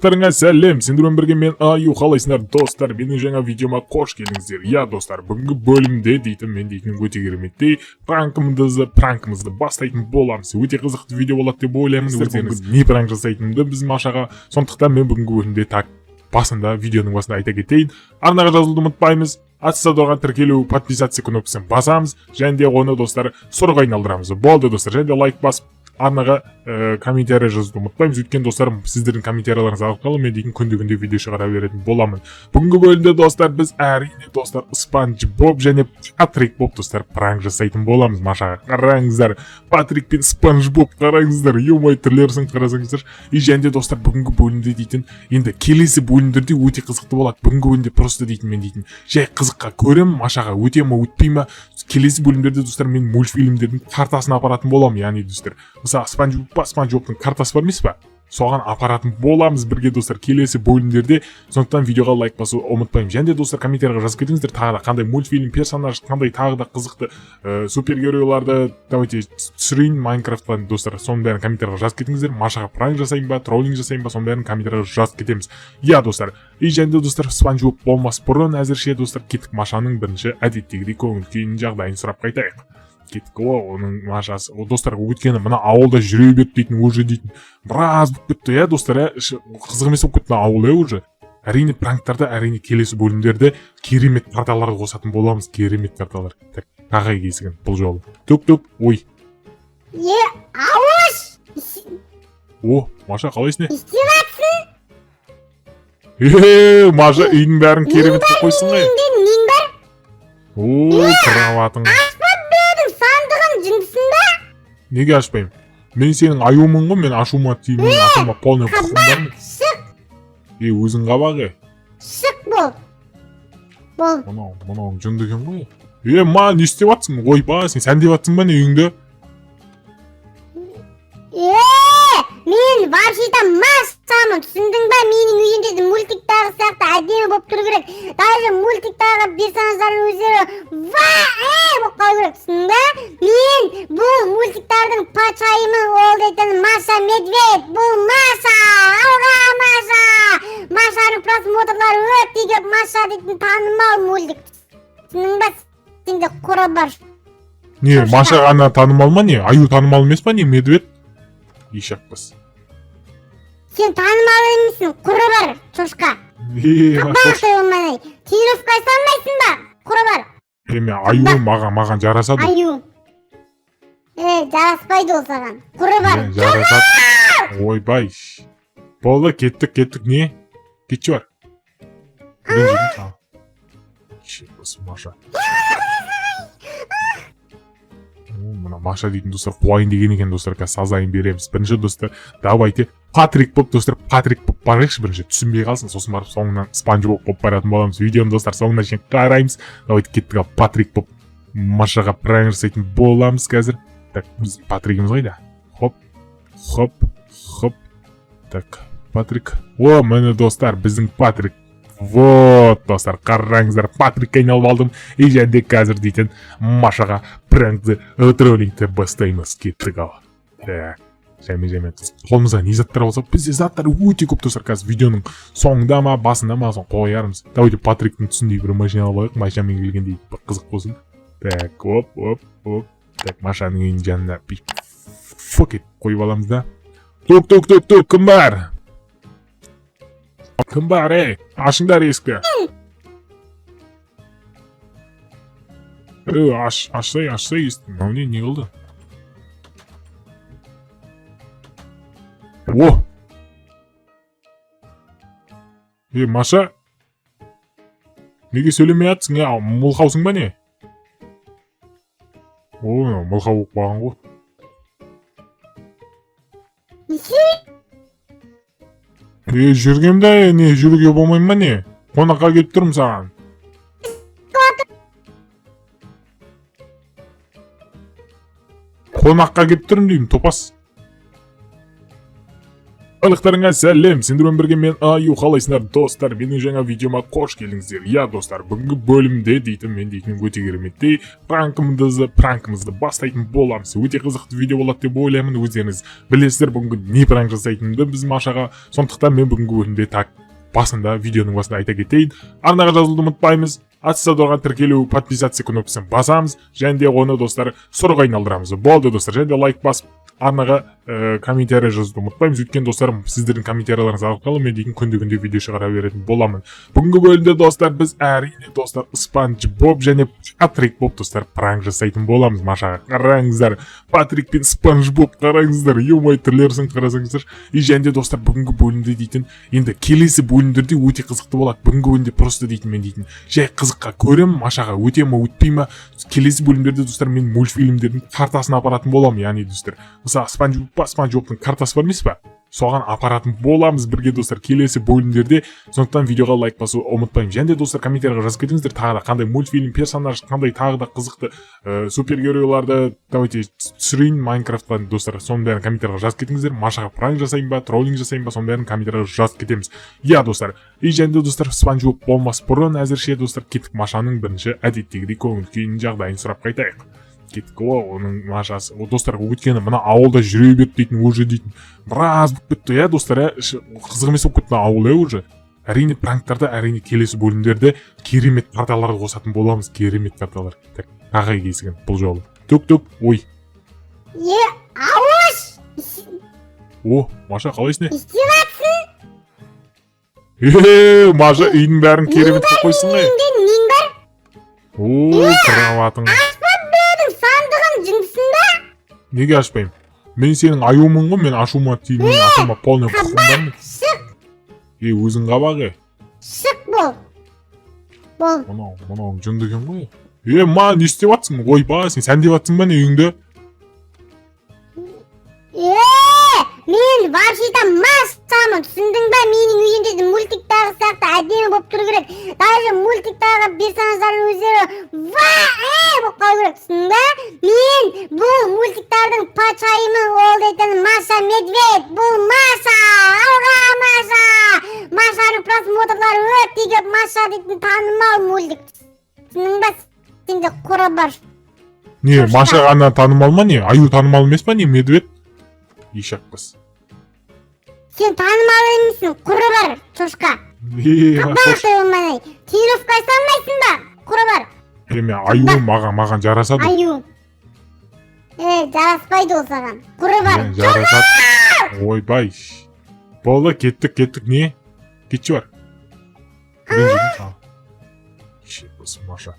Барлықтарыңа сәлем, сендермен бірге мен Аю, қалайсыңдар достар, менің жаңа видеома қош келдіңіздер. Я достар, бүгінгі бөлімде дейтін өте кереметтей пранкымызды бастайтын боламыз. Өте қызықты видео болады деп ойлаймын. Не пранк жасайтынымды біз Машаға, сондықтан мен бүгінгі бөлімде видеоның басында айта кетейін. Арнаға жазылуды ұмытпаймыз. Аттестатуға тіркелу, подписаться кнопкасын басамыз, және де оны достар сұрға айналдырамыз. Болды достар, және де лайк басып, арнаға комментарий жазуды ұмытпаймыз. Өйткені достар, сіздердің комментарийларыңыз арқылы мен дейтін күнде видео шығара беретін боламын. Бүгінгі бөлімде достар, біз әрине достар Спанч Боб және Патрик Боб достар пранк жасайтын боламыз. Машаға қараңыздар, Патрик пен Спанч Боб қараңыздар, емай түрлерісін қарасаңыздар. И және де достар, бүгінгі бөлімде дейтін, енді келесі бөлімдерде өте қызықты болады. Бүгінгі бөлімде просто дейтін мен дейтін жай қызыққа көрем, Машаға өте ме өтпей ме. Келесі бөлімдерде достар мен мультфильмдердің картасын апаратын боламын, яғни достар. Мысалы Спанч Бобтың картасы бар емес па? Соған апаратын боламыз бірге достар келесі бөлімдерде. Сондықтан видеоға лайк басуды ұмытпаймын. Және де достар комментарийға жазып кетіңіздер, тағы да қандай мультфильм, персонаж, қандай тағы да қызықты супергеройларды давайте түсірейін Майнкрафттан достар. Соның бәрін комментарийға жазып кетіңіздер. Машаға пранк жасайын ба, троллинг жасайын ба, соның бәрін комментарийға жазып кетеміз. Я достар. И және де достар Спанч Боб болмас бұрын әзірше достар кеттік Машаның бірінші әдеттегідей көңіл күйінің жағдайын сұрап қайтайық. Кеттік, оның Машасы, достар, өткені мына ауылда жүре берді дейтін, уже дейтін, біраз болып кетті, достар, қызық емес болып кетті ауыл, уже. Әрине пранктарда, әрине келесі бөлімдерде керемет карталарды қосатын боламыз, керемет карталар. Тағай кейсіген, бұл жолы. Төк, ой. Ауыш! О, Маша, қалайсың? Истеватсың? Маша, үйдің бәрін керемет қып қойсын ғой. Нен бар? О, кроватың. Неге ашпаймын? Мен сенің аюмын ғой, мен ашуыма тиімін, ашуыма полный құқым бармын. Шық! Өзің қабағы? Шық бол. Бол. Мұнауың жындыген ғой? Ма, не істеп атсың? Ой ба, сен сәндеп атсың ба не үйіңді? Мен вообще-то Машамын, түсіндің ба? Менің үйімде мультиктағы сияқты әдемі болып тұру керек. Даже мультиктағы персонаждардың өздері болып қалу керек, түсіндің ба? Мен бұл мультиктардың патшайымы, ол дейтін Маша Медведь, бұл Маша! Алға Маша! Машаның просмотрлары өте көп, Маша дейтін танымал мультик. Түсіндің ба? Сенде қора бар. Не, Маша ғана танымал ма не? Аю танымал емес па не, Медведь? Ешақпыз. Сен танымал емесің, құры бар, шошқа. Қабақтай олмай, тренировка салмайсың ба, құры бар. Аю маған жарасады. Аю. Жараспайды ол саған, құры бар. Жарасады. Ойбай. Болды, кеттік, не? Кетші бар. Шеппіз, Маша. Мына Маша дейтін достар қуайын деген екен достар, қазір сазайын береміз. Бірінші достар, давайте Патрик Боб достар, Патрик Боб барайықшы бірінші, түсінбей қалсын, сосын барып соңынан Спанч Боб болып баратын боламыз. Видеоны достар соңына шейін қараймыз. Давайте кеттік ал Патрик Боб Машаға пранк жасайтын боламыз қазір. Так, біз Патригіміз қайда? Хоп. Так, Патрик. О, міне достар, біздің Патрик. Вот, достар, қараңыздар, Патрикке айналып алдым. И және қазір дейтін Машаға пранкты, троллингті бастаймыз. Кеттік ал. Жәме. Қолымызға не заттар болса, бізде заттар өте көп достар. Қазір видеоның соңында ма, басында ма, соң қойарымыз. Давайте Патриктің түсіндей бір машина алайық, Машамен келгендей бір қызық болсын. Так, оп. Так, Машаның үйінің жанына фок етіп қойып аламыз да. Тук, кім бар? Кім бар, ашыңдар есікті. Ашсай естім. Мауне не қылды? О! Маша? Неге сөйлемей атсың, мұлқаусың ба не? О, мұлқау болып баған ғой. Жүргемді, не, жүруге болмайын ба не? Қонаққа келіп тұрмын саған. Қонаққа келіп тұрмын деймін, топас. Барлықтарыңа сәлем, сендермен бірге мен Аю, қалайсыңдар достар, менің жаңа видеома қош келдіңіздер. Я достар, бүгінгі бөлімде мен өте кереметтей пранкымызды бастайтын боламыз. Өте қызықты видео болады деп ойлаймын, өздеріңіз білесіздер бүгінгі не пранк жасайтынымды біз Машаға. Сондықтан мен бүгінгі бөлімде видеоның басында айта кетейін. Арнаға жазылуды ұмытпаймыз. Атыста тұрған тіркелу, подписаться кнопкасын басамыз, және де оны достар сұрға айналдырамыз. Болды достар, және де лайк басып, арнаға комментарий жазуды ұмытпаймыз. Өйткені достар, сіздердің комментарийлеріңіз арқылы мен дейтін күнде видео шығара беретін боламын. Бүгінгі бөлімде достар, біз әрине достар Спанч Боб және Патрик Боб достар пранк жасайтын боламыз. Машаға қараңыздар, Патрик пен Спанч Боб қараңыздар, емай түрлерісін қарасаңыздар. И және де достар, бүгінгі бөлімде дейтін, енді келесі бөлімдерде өте қызықты болады. Бүгінгі бөлімде просто дейтін мен дейтін, жай қызыққа көрем, Машаға өте ме өтпей ме. Келесі бөлімдерде достар мен мультфильмдердің картасын апаратын боламын, яғни достар. Мысалы Спанч Боптың картасы бар емес па? Соған апаратын боламыз бірге достар келесі бөлімдерде. Сондықтан видеоға лайк басуды ұмытпаймын. Және де достар комментарийға жазып кетіңіздер, тағы да қандай мультфильм, персонаж, қандай тағы да қызықты супергеройларды давайте түсірейін Майнкрафттан достар. Соның бәрін комментарийға жазып кетіңіздер. Машаға пранк жасайын ба, троллинг жасайын ба, соның бәрін комментарийға жазып кетеміз. Я достар. И және де достар Спанч Боб болмас бұрын әзірше достар кеттік Машаның бірінші әдеттегідей көңіл күйінің жағдайын сұрап қайтайық. Кеттік оның Машасы. Достар, өткені мына ауылда жүре берді дейтін, уже дейтін. Біраз болып кетті, я достар, қызық емес болып кетті ауыл, уже. Әрине пранктарда, әрине келесі бөлімдерде керемет карталарды қосатын боламыз, керемет карталар. Так, ағай кесіген бұл жолы. Төк, ой. Ауыш! О, Маша, қалайсың? Истеватсың? Маша, үйдің бәрін керемет қып қойсын ғой. Нен бар? Ой, кроватың. Неге ашпаймын? Мен сенің аюмын ғой, мен ашуыма тиіп, мен ашуыма полный құқым бармын. Шық! Өзің қабақ Шық бол! Бол! Мынау жынды екен ғой. Не істеп атсың? Ойба, сән деп атсың ба не үйіңді? Мен вообще-то массамын, түсіндің ба? Менің үйімде мультиктағы сияқты әдемі болып тұру керек. Даже мультиктағы персонаждардың өздері болып қалу керек, түсіндің ба? Мен бұл мультиктардың патшайымы, ол дейтін Маша Медведь, бұл Маша! Алға Маша! Машаның просмотрлары өте көп, Маша дейтін танымал мультик. Түсіндің ба? Сенде қора бар. Не, Маша ғана танымал ма не? Аю танымал емес па не, Медведь? Ишак қыз. Сен танымал емесің, құры бар, чошқа. Қабақты болмай, тренировка салмайсың ба, құры бар. Аю маған жарасады. Аю. Жараспайды ол саған, құры бар. Жарасады. Ойбай. Болды, кеттік, не? Кетші бар. Маша.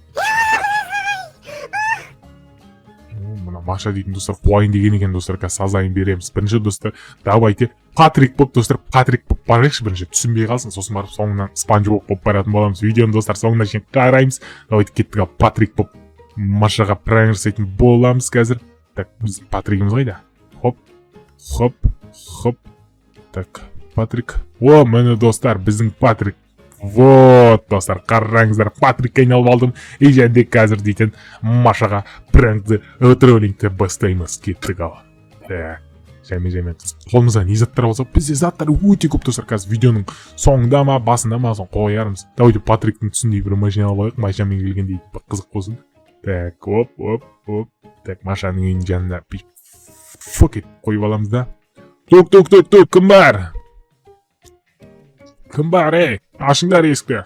Мына Маша дейтін достар қуайын деген екен достар, қазір сазайын береміз. Бірінші достар, давайте Патрик Боб достар, Патрик Боб барайықшы бірінші, түсінбей қалсын, сосын барып соңынан Спанч Боб болып баратын боламыз. Видеоны достар соңына шейін қараймыз. Давайте кеттік ал Патрик Боб Машаға пранк жасайтын боламыз қазір. Так, біз Патригіміз қайда? Хоп. Так, Патрик. Міне достар, біздің Патрик. Вот, достар, қараңыздар, Патрикке айналып алдым. И және қазір дейтін Машаға пранкты, троллингті бастаймыз. Кеттік ал. Жәме. Қолымызда не заттар болса, бізде заттар өте көп достар. Қазір видеоның соңында ма, басында ма, соң қоярымыз. Давайте Патриктің түсіндей бір машина алайық, Машамен келгендей қызық болсын. Так, оп. Так, Машаның үйінің жанына фок етіп қойып аламыз да. Тук, кім бар? Кім бар, ашыңдар есікті.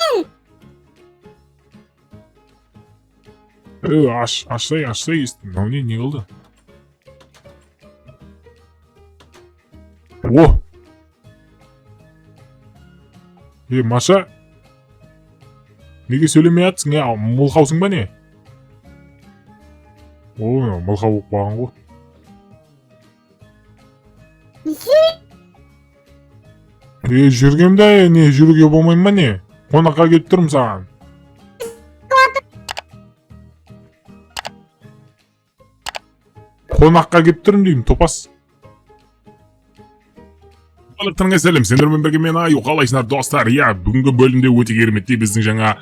Ашсай есікті. Не қылды? Маша? Неге сөйлемей атсың, мұлқаусың ба не? Мұлқау болып баған ғой. Жүргемді, не, жүруге болмайын ба не? Қонаққа келіп тұрмын саған. Қонаққа келіп тұрмын деймін, топас. Барлықтарыңа сәлем, сендермен бірге мен Аю, қалайсыңдар достар? Бүгінгі бөлімде өте кереметтей біздің жаңа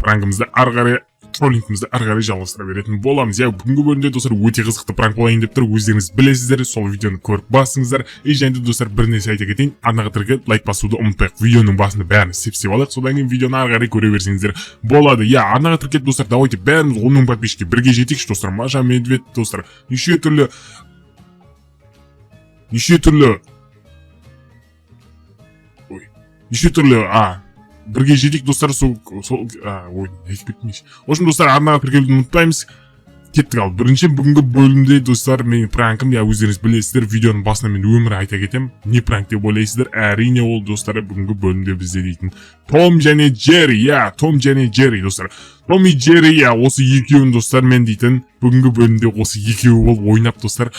пранкымызды ары қарай троллингімізді ары қарай жалғастыра беретін боламыз. Иә, бүгінгі бөлімде достар өте қызықты пранк болайын деп тұр. Өздеріңіз білесіздер, сол видеоны көріп басыңыздар. Және де достар бір нәрсе айта кетейін, арнаға тіркеліп лайк басуды ұмытпайық. Видеоның басында бәрін істеп алайық, содан кейін видеоны ары қарай көре берсеңіздер болады. Иә, арнаға тіркеліп достар, давайте бәріміз 10 мың подписчикке бірге жетейікші достар. Маша Медведь достар, неше түрлі бірге жетейік достар. В общем, достар, арнаға тіркелуді ұмытпаймыз. Кеттік ал. Бірінші бүгінгі бөлімде достар, менің пранкым, я өздеріңіз білесіздер, видеоның басында мен өмірі айта кетем. Не пранк деп ойлайсыздар? Әрине ол достар, бүгінгі бөлімде бізде дейтін Том және Джерри, я, Том және Джерри достар. Том и Джерри, я, осы екеуін достар мен дейтін, бүгінгі бөлімде осы екеуі болып ойнап достар,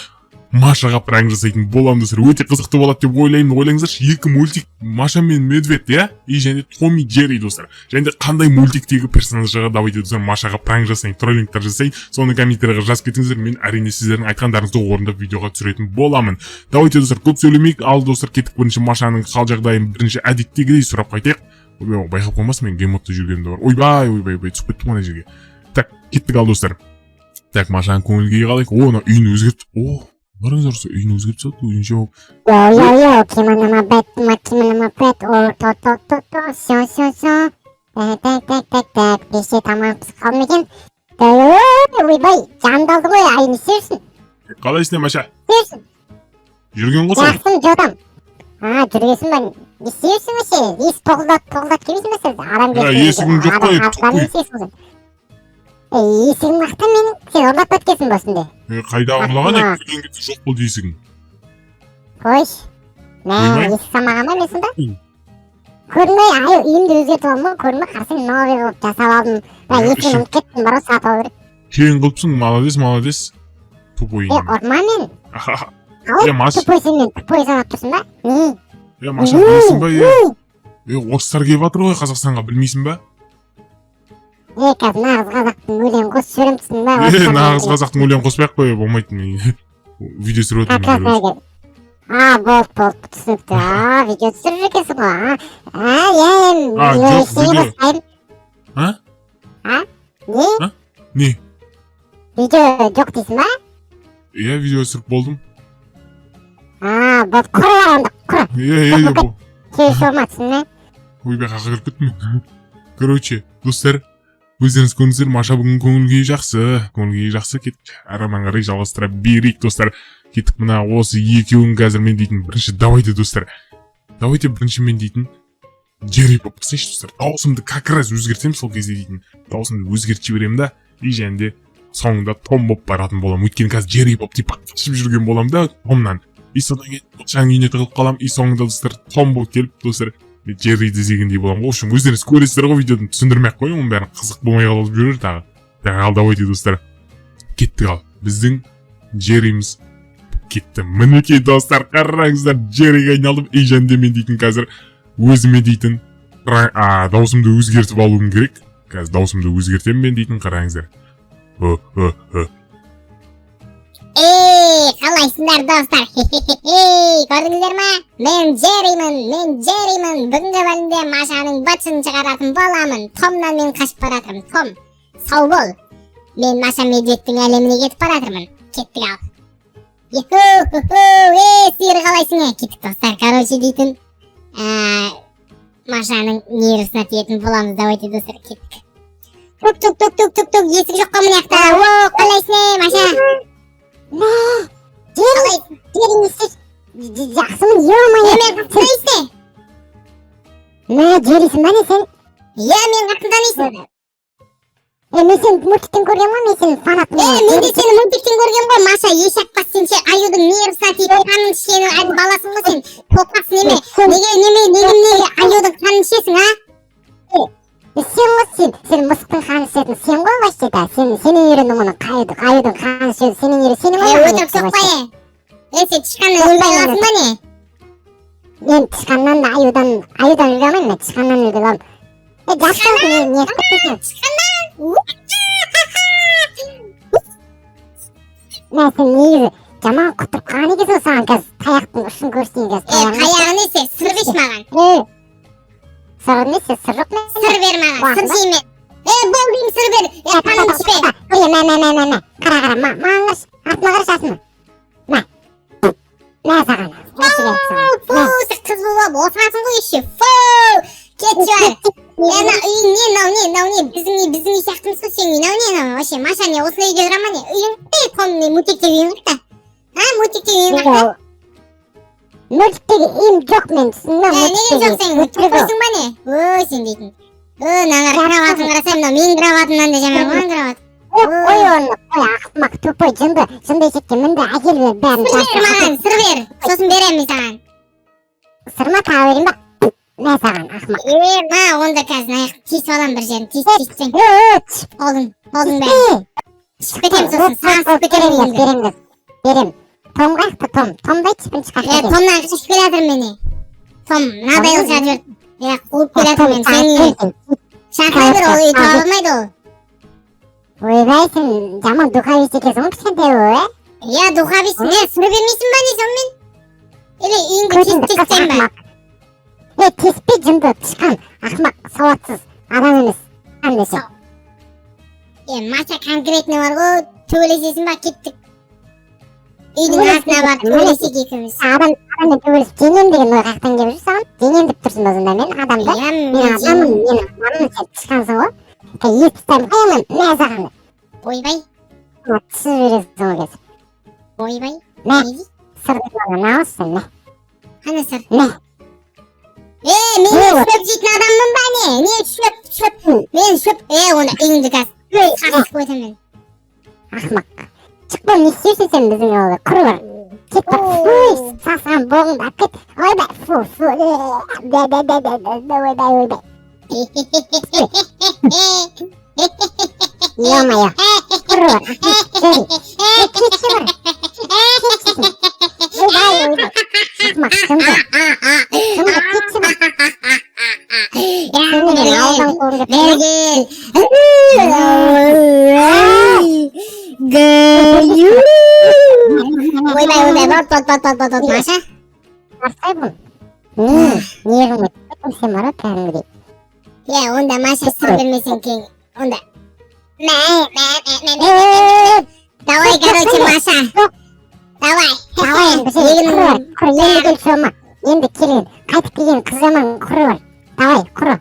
Машаға пранк жасайтын болам достар. Өте қызықты болады деп ойлаймын. Ойлаңыздаршы, екі мультик, Маша мен Медведь, я, и және Том и Джерри достар. Және де қандай мультиктегі персонажға давайте достар Машаға пранк жасайын, троллингтар жасайын. Соны комментарияға жазып кетіңіздер. Мен әрине сіздердің айтқандарыңызды орындап видеоға түсіретін боламын. Давайте достар, көп сөйлемейік. Ал достар, кеттік бірінші Машаның қал жағдайын бірінші әдеттегідей сұрап қайтайық. Байқап қоймасын, мен геймодта жүргенімде бар. Ойбай, түсіп кеттім ана жерге. Так, кеттік ал достар. Так, Машаның көңіл күйі қалайық. Ана үйін өзгерт. Барыңыздар, үйін өзгерт салды, үйінше болып. Так, бесе тамақ пісіп қалды ма екен? Ойбай, жанымды алды ғой, ай, не істерсің? Қалайсың, Маша? Істерсің? Жүрген қосың? Жақсым, жотам. Жүргесің ба? Не істерсің өше? Ес тоғылдат келмейсің ба сіз? Есігің жоқ қой, тұқ қой. Есігің мақтан менің, сен ұрлап өткесің ба осынде? Қайда ұрлаған ек, күлген кетті жоқ болды есігің. Қойш, есік самаған ба мен сонда? Көрінбей, үйімді өзгертіп алдым ғой, көрінбей, қарсың новый қылып жасап алдым. Есігін ұмытып кеттім, бар ғой, сатып алу керек. Кейін қылыпсың, молодец. Тупой. Ұрма мен. Маша. Тупой сен мен, тупой санап тұрсың ба? Не? Маша, білесің ба? Орыстар келіп жатыр ғой Қазақстанға, білмейсің ба? Қазір нағыз қазақтың өлең қосып сөйлемтісің ба? Нағыз қазақтың өлең қоспай ақ қой, болмайды мен. Видео түсіріп отырмын. Болды, түсінікті. Видео түсіріп жүргенсің ғой. Жоқ, не? Видео жоқ дейсің ба? Иә, видео түсіріп болдым. Болды, құры барғанда, құры. Кейші болматсың, не? Ойбай, қақа кіріп кеттім. Короче, достар, өздеріңіз көріңіздер, Маша бүгін көңіл күйі жақсы, кеттік. Араман қарай жалғастыра берейік, достар. Кеттік мына осы екеуін қазір мен дейтін бірінші, давайте достар. Давайте бірінші мен дейтін Джерри болып қысайшы, достар. Дауысымды как раз өзгертсем, сол кезде дейтін дауысымды өзгертіп жіберем да, и және де соңында Том болып баратын болам. Өйткені қазір Джерри болып типа қашып жүрген болам да Томнан. И содан кейін Машаның үйіне тығылып қалам, и соңында достар Том болып келіп, достар, Джерриді іздегендей болам ғой. Үшін өздеріңіз көресіздер ғой, видеоны түсіндірмей-ақ қойын, оның бәрін қызық болмай қалып жүрер тағы. Ал давайте достар, кеттік ал. Біздің Джерриміз кетті. Мінекей достар, қараңыздар, Джерриге айналдым. И және де мен дейтін қазір өзіме дейтін даусымды өзгертіп алуым керек. Қазір даусымды өзгертем мен дейтін, қараңыздар. Қалайсыңдар достар? Көрдіңіздер ма? Мен Джерримін. Бүгінгі бөлімде Машаның бытшын шығаратын боламын. Томнан мен қашып баратырмын. Том, сау бол. Мен Маша Медведьтің әлеміне кетіп баратырмын. Кеттік ал. Сиыр қалайсың? Кеттік достар, короче дейтін Машаның нервісіне тиетін боламыз. Давайте достар, кеттік. Тук, есік жоқ қой мына жақта. Қалайсың, Маша? Жақсымын, ё-моё. Қалайсың? Джеррисің ба не сен? Мен қатын танисың. Мен сені мультиктен көрген ғой, мен сенің фанатымын. Мен де сені мультиктен көрген ғой, Маша, ешек бас сен аюдың нервісіне тиіп қанын ішкен баласың ғой сен. Топақсың неге аюдың қанын ішесің, а? Сен ғой сен мысықтың қанын ішетін сен ғой вообще-то. Сенен үйрендің оны аюдың қанын ішеді, сенен ғой. Өтірік соқпай. Сен тышқаннан өлмей қаласың ба не? Мен тышқаннан да аюдан өлге алмаймын, мен тышқаннан өлге аламын. Жақсылық не қылып тышқаннан? Сен негізі жаман құтырып қалған екенсің, саған қазір таяқтың ұшын көрсетейін қазір. Таяғы несі? Сыр беш маған. Сыр несі? Сыр жоқ мен? Сыр бер маған, сыр жеймін. Болдым сыр бер. Таным түспе. Мә. Қара, маған қараш. Артыма қараш артыма. Мә саған. Сіз қыз болып отырасың ғой еще. Кетші бар. Не, біздің сияқтымыз ғой сен не, вообще, Маша не осылай үйде тұра ма не? Үйің Том не, мультикте үйің қақта? Мультикте үйің қақта? Мультиктегі үйім жоқ мен, түсіндің неге жоқ сен, мультик қойсың ба не? Сен дейтін. Нағар кроватын қарасай, мынау менің кроватымнан да жаман ғой кроват. Қой оны, қой ақымақ, тупой, жынды есекке мінді әкел бәрін. Сыр бер маған, сыр бер, сосын берем мен саған. Сыр ма таға берейін ба? Мә саған ақымақ. Онда қазір аяқ тиісіп алам бір жерін, тиіссең. Қолың бәрін. Шып кетем сосын, саған сып кетем енді. Берем. Том қаяқты Том? Томдай типін шығар кетем. Томнан қашып келатыр мені. Том, мынадай қылып жатыр. Қуып келатыр мен, сені. Шақырай бір ол үй таба алмайды ол. Ойбай, сен жаман духовист екенсің ғой кішкентай ғой, духовист, не, сыр бермейсің ба не сонымен? Или үйіңді тиіссең ба? Теспе жынды, тышқан, ақымақ, сауатсыз, адам емес. Қандеше. Маша конкретный бар ғой, төбелесесің ба, кеттік. Үйдің артына бар, төбелесек екеуміз. Адаммен төбелесіп жеңем деген ой қаяқтан келіп жүр саған? Жеңем деп тұрсың ба сонда мен адамды? Мен адаммын, сен тышқансың ғой. Ет тұтайым қаямын, мә саған. Ойбай. Түсіп бересің ол кез. Ойбай. Мә, сыр деп нағыз сен, мә. Қана сыр? Мә. Мен шөп жейтін адаммын ба не? Не шөп? Мен шөп. Онда үйіңді қаз. Қасық өтім мен. Ақымақ. Шықпау не істейсің сен біздің олы? Құры бар. Кет бар, фуй, сасыған боғыңды ап кет. Ойбай, ойбай. Ё-моё, құры бар, кетші бар. Ойбай. Ақымақ, жынды кетші бар. Сені ауылдан қуып Бергел. Ойбай, бот, Маша? Арсай бұл. Неғым өттім сен бара кәдімгідей. Онда Маша сыр бермесең кейін. Онда. Давай, короче, Маша. Давай. Енді кел шома. Енді келген, қайтып келген қыз жаман құры бар. Давай, құры.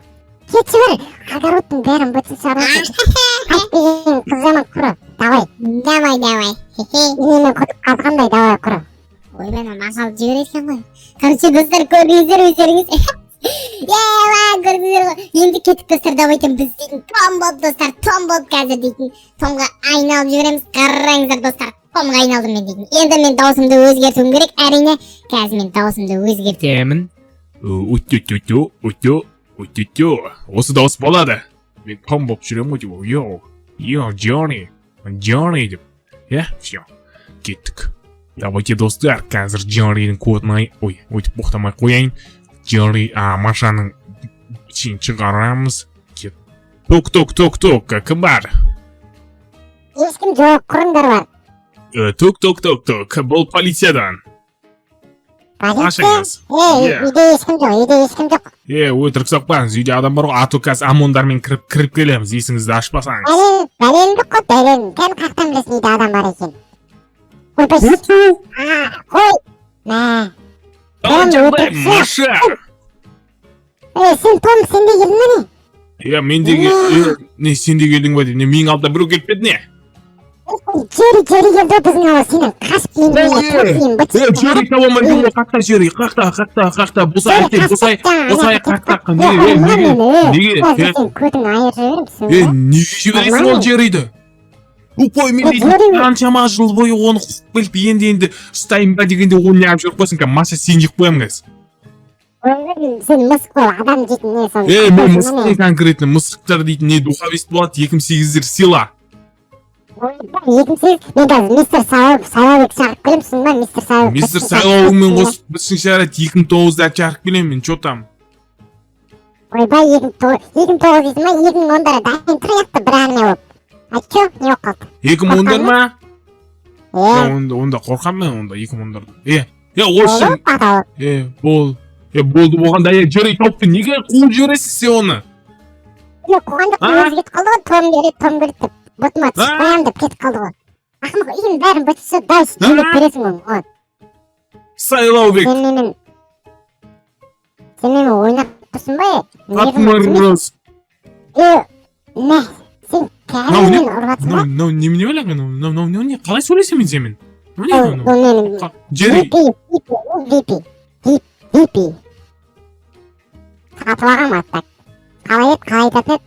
Кетші бар, огородтың бәрін бөтін шаруасын. Қайтып келген қыз жаман құры. Давай. Енемен құтып қазғандай, давай құры. Ойбай, мақалып жібересің ғой. Короче, достар, көрдіңіздер өздеріңіз. Көрдіңіздер ғой. Енді кетіп достар, давайтын біз дейтін Том болып достар, Том болып қазір дейтін. Томға айналып жібереміз, қараңыздар достар. Томға айналдым мен дейтін. Енді мен даусымды өзгертуім керек, әрине. Қазір мен даусымды өзгертемін. Осы дауыс болады. Мен Том болып жүрем ғой деп. Джонни деп. Все. Кеттік. Давайте достар, қазір Джоннидің кодын өйтіп боқтамай қояйын. Джонни, Машаның ішін шығарамыз. Кет. Ток, кім бар? Ешкім жоқ, құрыңдар бар. Ток, бұл полициядан. Полиция? Үйде ешкім жоқ. Өтірік соқпаңыз, үйде адам бар ғой, а то қазір ОМОНдармен кіріп келеміз, есіңізді ашпасаңыз. Бәлен бұқ қой, бәлен. Кән қақтан білесің үйде адам бар екен. Қой. Мә. Маша! Сен Том, сен де келдің не? Мен де сен де келдің ба деп, менің алдымда біреу келіп педі не? Джерри келді біздің ауыз сенен қашып келді. Джерри таба алмайдың ғой, қақта Джерри, қақта, босай, қақта. Неге? Сен көтің айыр жіберімсің. Неге жібересің ол Джерриді? Упой, мен дейтін қаншама жыл бойы оны құқып біліп, енді ұстайын ба дегенде оны не жүріп қойсын ка, Маша сен жек қоям кәз. Сен мысық бол, адам дейтін не сон. Мен мысық не конкретно, мысықтар дейтін не духовист болады, 2008-дер сила. 2008, мен қазір мистер Сайлаубек шағып келемсің ба, мистер Сайлаубек. Мистер Сайлаубекмен қосып біздің шәрет 2009-да шағып келем, мен чо там? Ойбай, 2009 дейсің ма, 2010-дары дайын тұр яқты бір әңгіме болып. Айтчо, не оқ қалды? 2010-дар ма? Онда қорқам мен, онда 2010-дарда. Осы болды болғанда, Джерри топты неге қуып жібересіз сен оны? қуғандық өзі кетіп қалды ғой, том керек деп. Ботыма түсіп қоям деп кетіп қалды ғой. Ақымақ үйдің бәрін бітірсе дайыс төлеп бересің оған. Сайлаубек. Сен мені ойнап тұрсың ба? Атмырыз. Не? Сен кәдімгі мені ұрғатсың ба? Немене ойлаған? Не қалай сөйлесемін сен мен? Бұл менің Джерри. Випи. Қатылағам аттак. Қалай айтатын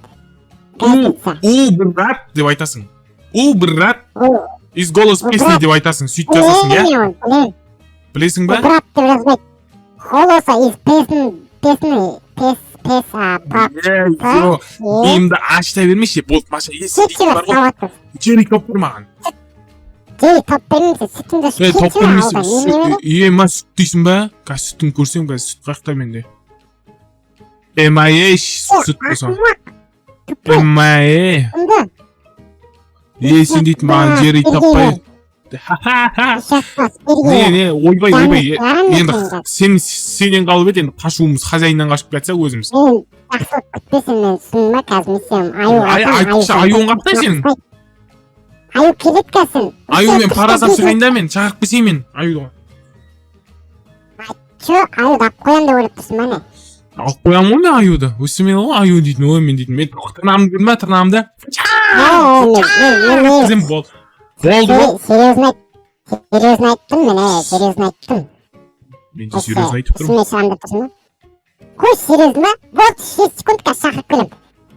еді? Брат деп айтасың. Брат. Из голос песни деп айтасың. Сөйтіп жазасың, я? Білесің ба? Брат деп жазбайды. Голоса из песни. Миымды ашыта бермеші. Болды, Маша, есі бар ғой. Джерри топ бір маған. Джерри топ бермеймін, сүтіңді топ бермейсің. Ма сүт дейсің ба? Қазір сүтін көрсем, қазір сүт қақта менде. Сүт болса. Сен дейтін маған Джерри таппай. Не, ойбай. Енді сенен қалып еді, енді қашуымыз хозяиннан қашып кетсе өзіміз. Мен жақсылық күтпесін, мен сұныма қазір мисем. Аюың қақта сен? Аю келет кәсін. Аюмен паразап шығайын да мен, шағып кесейін мен аюды. Аю дап қоям деп ойлап тұрсың ба не? Алып қоямын ғой мен аюды. Өсімен ғой аю дейтін, мен дейтін. Мен тырнағымды көрді ма, тырнағымды? Болды. Серьезно айттым мен, Мен де серьезно айтып тұрмын. Үстіме шығамдап тұрсың ба? Қой серьезно ба? Болды, 6 секунд қазір шақырып келем.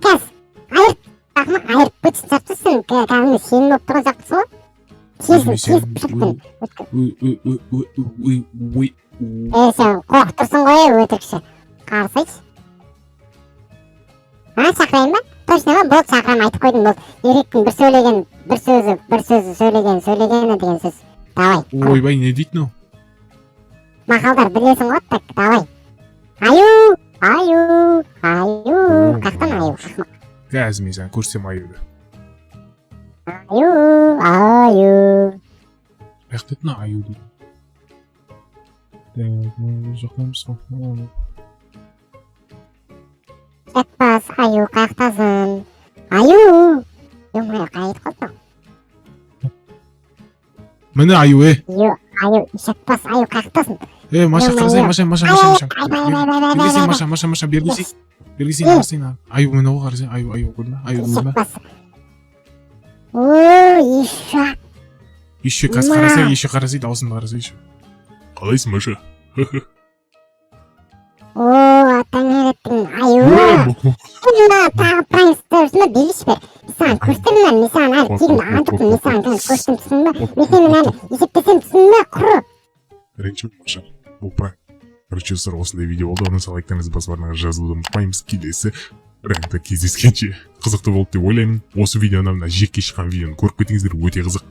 Қазір, айырып бөтсін саптырсың, кәдімгі сенің болып тұрған сақтысың ғой? Тез пішірттің. Сен қоқ тұрсың ғой, өтірікші. Қарсайшы. Шақырайын ба? Точно ба? Болды, шақырам, айтып қойдым, болды. Еректің бір сөзі сөйлегені деген сөз. Давай. Ойбай, не дейді мынау? Мақалдар білесің ғой, так, давай. Аю. Қақтан аю? Қазір мен саған көрсем аюды. Аю. Қаяқта еді аю дейді. Жоқтамыз ғой. Шақпас, аю, қаяқтасың. Аю. Ё-моё, қайт қалды. Міне аю, Аю, шақпас, аю, қаяқтасың. Маша қарасай, Маша. Маша, бергесей. Аю, міне ғой қарасай, аю, көрді ма? Аю, көрді ма? Ешек. Еще қазір қарасай, даусында қарасай еще. Қалайсың, Маша? Таңереттің аю. Тағы прайстырсына беліш бер. Мен көрсетемін әлі, мен саған әлі тегімді антықпын, мен саған көрсетем түсін ба? Мен сенің әлі есептесем түсін ба? Құры. Ренжіп, Маша. Бұл пранк. Короче, осындай видео болды, оны лайктарыңызды басып арнаға жазылуды ұмытпаймыз. Келесі прэнкта кездескенше қызықты болды деп ойлаймын. Осы видеоны мына жекке шыққан видеоны көріп кетіңіздер, өте қызық.